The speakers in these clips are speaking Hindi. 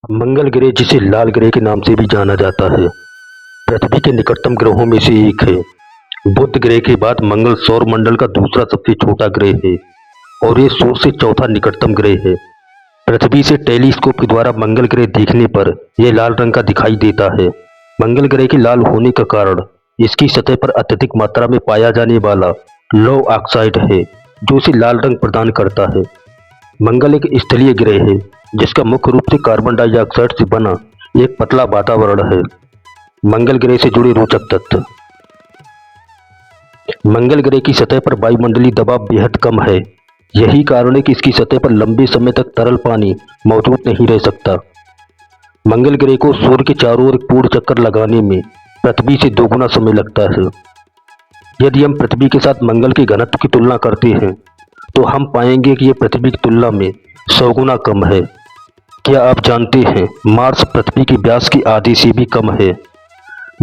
मंगल ग्रह, जिसे लाल ग्रह के नाम से भी जाना जाता है, पृथ्वी के निकटतम ग्रहों में से एक है। बुध ग्रह के बाद मंगल सौर मंडल का दूसरा सबसे छोटा ग्रह है और ये सूर्य से चौथा निकटतम ग्रह है। पृथ्वी से टेलीस्कोप के द्वारा मंगल ग्रह देखने पर यह लाल रंग का दिखाई देता है। मंगल ग्रह के लाल होने का कारण इसकी सतह पर अत्यधिक मात्रा में पाया जाने वाला लौह ऑक्साइड है, जो इसे लाल रंग प्रदान करता है। मंगल एक स्थलीय ग्रह है जिसका मुख्य रूप से कार्बन डाइऑक्साइड से बना एक पतला वातावरण है। मंगल ग्रह से जुड़े रोचक तथ्य। मंगल ग्रह की सतह पर वायुमंडलीय दबाव बेहद कम है। यही कारण है कि इसकी सतह पर लंबे समय तक तरल पानी मौजूद नहीं रह सकता। मंगल ग्रह को सूर्य के चारों ओर एक पूर्ण चक्कर लगाने में पृथ्वी से 2 गुना समय लगता है। यदि हम पृथ्वी के साथ मंगल के घनत्व की तुलना करते हैं तो हम पाएंगे कि यह पृथ्वी की तुलना में 100 गुना कम है। क्या आप जानते हैं मार्स पृथ्वी के व्यास की आधे से भी कम है।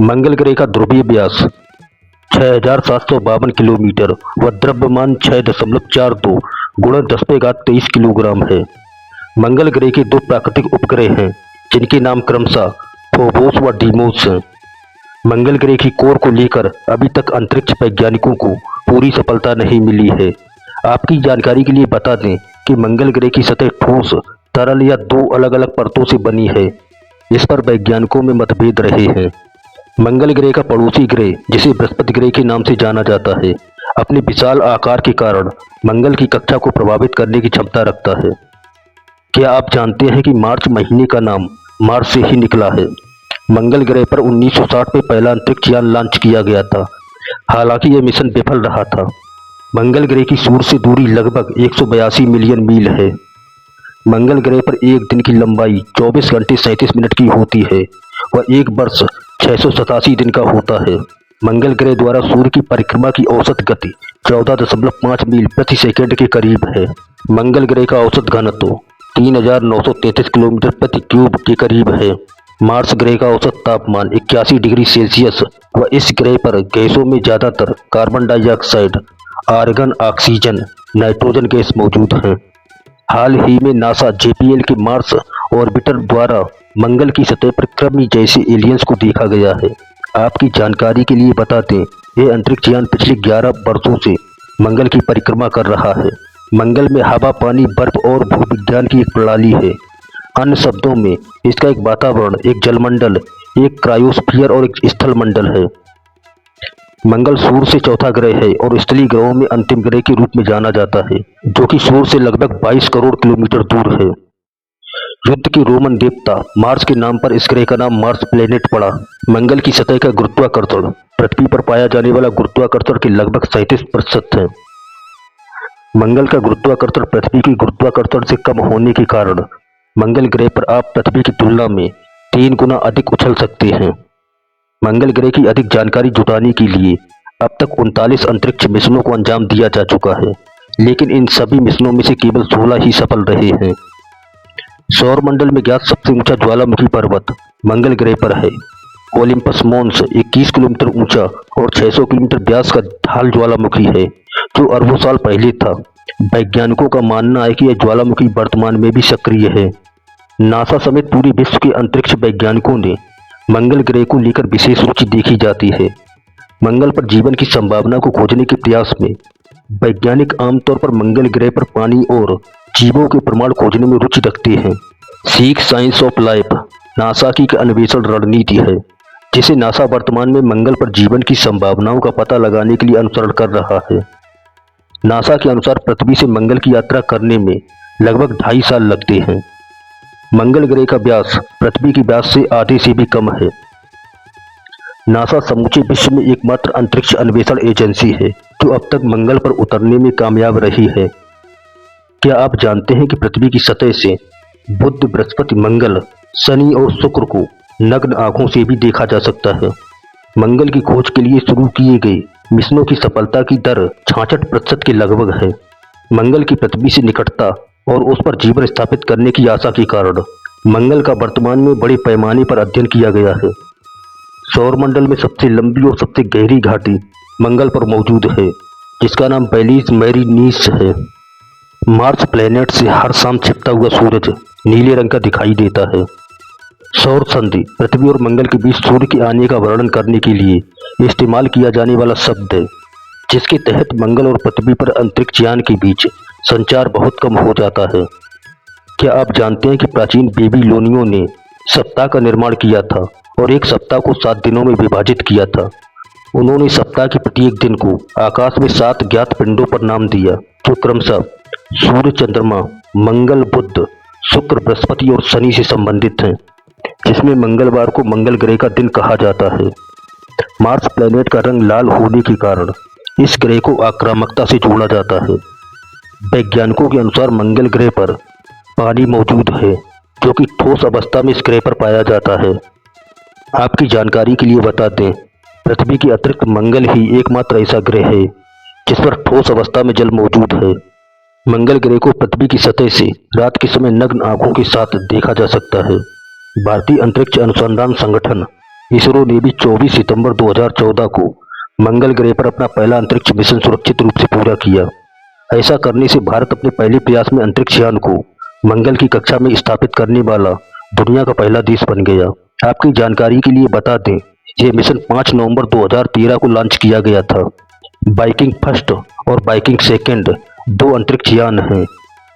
मंगल ग्रह का ध्रुवीय व्यास 6752 किलोमीटर व द्रव्यमान 6.42 गुणा 10⁻23 किलोग्राम है। मंगल ग्रह के 2 प्राकृतिक उपग्रह हैं जिनके नाम क्रमशः फोबोस व डीमोस हैं। मंगल ग्रह की कोर को लेकर अभी तक अंतरिक्ष वैज्ञानिकों को पूरी सफलता नहीं मिली है। आपकी जानकारी के लिए बता दें कि मंगल ग्रह की सतह ठोस, तरल या 2 अलग अलग परतों से बनी है। इस पर वैज्ञानिकों में मतभेद रहे हैं। मंगल ग्रह का पड़ोसी ग्रह, जिसे बृहस्पति ग्रह के नाम से जाना जाता है, अपने विशाल आकार के कारण मंगल की कक्षा को प्रभावित करने की क्षमता रखता है। क्या आप जानते हैं कि मार्च महीने का नाम मार्स से ही निकला है। मंगल ग्रह पर 1960 में पहला अंतरिक्ष यान लॉन्च किया गया था, हालांकि यह मिशन विफल रहा था। मंगल ग्रह की सूर्य से दूरी लगभग 182 मिलियन मील है। मंगल ग्रह पर एक दिन की लंबाई 24 घंटे 37 मिनट की होती है व एक वर्ष 687 दिन का होता है। मंगल ग्रह द्वारा सूर्य की परिक्रमा की औसत गति 14.5 मील प्रति सेकंड के करीब है। मंगल ग्रह का औसत घनत्व 3933 किलोमीटर प्रति क्यूब के करीब है। मार्स ग्रह का औसत तापमान 81 डिग्री सेल्सियस व इस ग्रह पर गैसों में ज्यादातर carbon dioxide, argon, oxygen, nitrogen gas मौजूद हैं। हाल ही में नासा JPL के मार्स ऑर्बिटर द्वारा मंगल की सतह पर कृमि जैसे एलियंस को देखा गया है। आपकी जानकारी के लिए बता दें, यह अंतरिक्ष यान पिछले 11 वर्षों से मंगल की परिक्रमा कर रहा है। मंगल में हवा, पानी, बर्फ और भूविज्ञान की एक प्रणाली है। अन्य शब्दों में इसका एक वातावरण, एक जलमंडल, एक क्रायोस्फीयर और एक स्थल मंडल है। मंगल सूर्य से चौथा ग्रह है और स्थलीय ग्रहों में अंतिम ग्रह के रूप में जाना जाता है, जो कि सूर्य से लगभग 22 करोड़ किलोमीटर दूर है। युद्ध के रोमन देवता मार्स के नाम पर इस ग्रह का नाम मार्स प्लेनेट पड़ा। मंगल की सतह का गुरुत्वाकर्षण पृथ्वी पर पाया जाने वाला गुरुत्वाकर्षण के लगभग 37% है। मंगल का गुरुत्वाकर्षण पृथ्वी की गुरुत्वाकर्षण से कम होने के कारण मंगल ग्रह पर आप पृथ्वी की तुलना में 3 गुना अधिक उछल सकते हैं। मंगल ग्रह की अधिक जानकारी जुटाने के लिए अब तक 39 अंतरिक्ष मिशनों को अंजाम दिया जा चुका है, लेकिन इन सभी मिशनों में से केवल 16 ही सफल रहे हैं। सौर मंडल में ज्ञात सबसे ऊंचा ज्वालामुखी पर्वत मंगल ग्रह पर है। ओलिम्पस मोन्स 21 किलोमीटर ऊंचा और 600 किलोमीटर व्यास का ढाल ज्वालामुखी है, जो अरबों साल पहले था। वैज्ञानिकों का मानना है कि यह ज्वालामुखी वर्तमान में भी सक्रिय है। नासा समेत पूरे विश्व के अंतरिक्ष वैज्ञानिकों ने मंगल ग्रह को लेकर विशेष रुचि देखी जाती है। मंगल पर जीवन की संभावना को खोजने के प्रयास में वैज्ञानिक आमतौर पर मंगल ग्रह पर पानी और जीवों के प्रमाण खोजने में रुचि रखते हैं। Seek science of life NASA की एक अन्वेषण रणनीति है, जिसे नासा वर्तमान में मंगल पर जीवन की संभावनाओं का पता लगाने के लिए अनुसरण कर रहा है। नासा के अनुसार पृथ्वी से मंगल की यात्रा करने में लगभग 2.5 साल लगते हैं। मंगल ग्रह का व्यास पृथ्वी के व्यास से आधे से भी कम है। नासा समूचे विश्व में एकमात्र अंतरिक्ष अन्वेषण एजेंसी है जो अब तक मंगल पर उतरने में कामयाब रही है। क्या आप जानते हैं कि पृथ्वी की सतह से बुध, बृहस्पति, मंगल, शनि और शुक्र को नग्न आंखों से भी देखा जा सकता है। मंगल की खोज के लिए शुरू किए गए मिशनों की सफलता की दर 66% के लगभग है। मंगल की पृथ्वी से निकटता और उस पर जीवन स्थापित करने की आशा के कारण मंगल का वर्तमान में बड़े पैमाने पर अध्ययन किया गया है। सौरमंडल में सबसे लंबी और सबसे गहरी घाटी मंगल पर मौजूद है, जिसका नाम बेलिस मैरिनीस है। मार्स प्लैनेट से हर शाम छिपता हुआ सूरज नीले रंग का दिखाई देता है। सौर संधि पृथ्वी और मंगल के बीच सूर्य के आने का वर्णन करने के लिए इस्तेमाल किया जाने वाला शब्द है, जिसके तहत मंगल और पृथ्वी पर अंतरिक्ष यान के बीच संचार बहुत कम हो जाता है। क्या आप जानते हैं कि प्राचीन बेबीलोनियों ने सप्ताह का निर्माण किया था और एक सप्ताह को 7 दिनों में विभाजित किया था। उन्होंने सप्ताह के प्रत्येक दिन को आकाश में 7 ज्ञात पिंडों पर नाम दिया, जो क्रमशः सूर्य, चंद्रमा, मंगल, बुध, शुक्र, बृहस्पति और शनि से संबंधित हैं, जिसमें मंगलवार को मंगल ग्रह का दिन कहा जाता है। मार्स प्लैनेट का रंग लाल होने के कारण इस ग्रह को आक्रामकता से जोड़ा जाता है। वैज्ञानिकों के अनुसार मंगल ग्रह पर पानी मौजूद है, जो कि ठोस अवस्था में इस ग्रह पर पाया जाता है। आपकी जानकारी के लिए बता दें, पृथ्वी के अतिरिक्त मंगल ही एकमात्र ऐसा ग्रह है जिस पर ठोस अवस्था में जल मौजूद है। मंगल ग्रह को पृथ्वी की सतह से रात के समय नग्न आंखों के साथ देखा जा सकता है। भारतीय अंतरिक्ष अनुसंधान संगठन इसरो ने भी 24 सितंबर 2014 को मंगल ग्रह पर अपना पहला अंतरिक्ष मिशन सुरक्षित रूप से पूरा किया। ऐसा करने से भारत अपने पहले प्रयास में अंतरिक्ष यान को मंगल की कक्षा में स्थापित करने वाला दुनिया का पहला देश बन गया। आपकी जानकारी के लिए बता दें, यह मिशन 5 नवंबर 2013 को लॉन्च किया गया था। वाइकिंग फर्स्ट और वाइकिंग सेकंड 2 अंतरिक्ष यान हैं,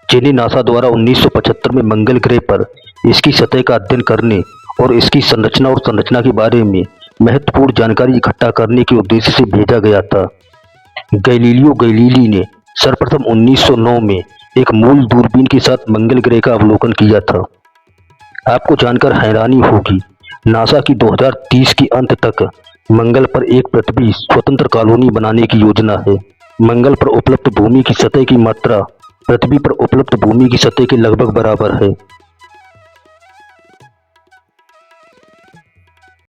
जिन्हें नासा द्वारा 1975 में मंगल ग्रह पर इसकी सतह का अध्ययन करने और इसकी संरचना और संरचना के बारे में महत्वपूर्ण जानकारी इकट्ठा करने के उद्देश्य से भेजा गया था। गैलीलियो गैलीली ने सर्वप्रथम 1909 में एक मूल दूरबीन के साथ मंगल ग्रह का अवलोकन किया था। आपको जानकर हैरानी होगी, नासा की 2030 के अंत तक मंगल पर एक पृथ्वी स्वतंत्र कॉलोनी बनाने की योजना है। मंगल पर उपलब्ध भूमि की सतह की मात्रा पृथ्वी पर उपलब्ध भूमि की सतह के लगभग बराबर है।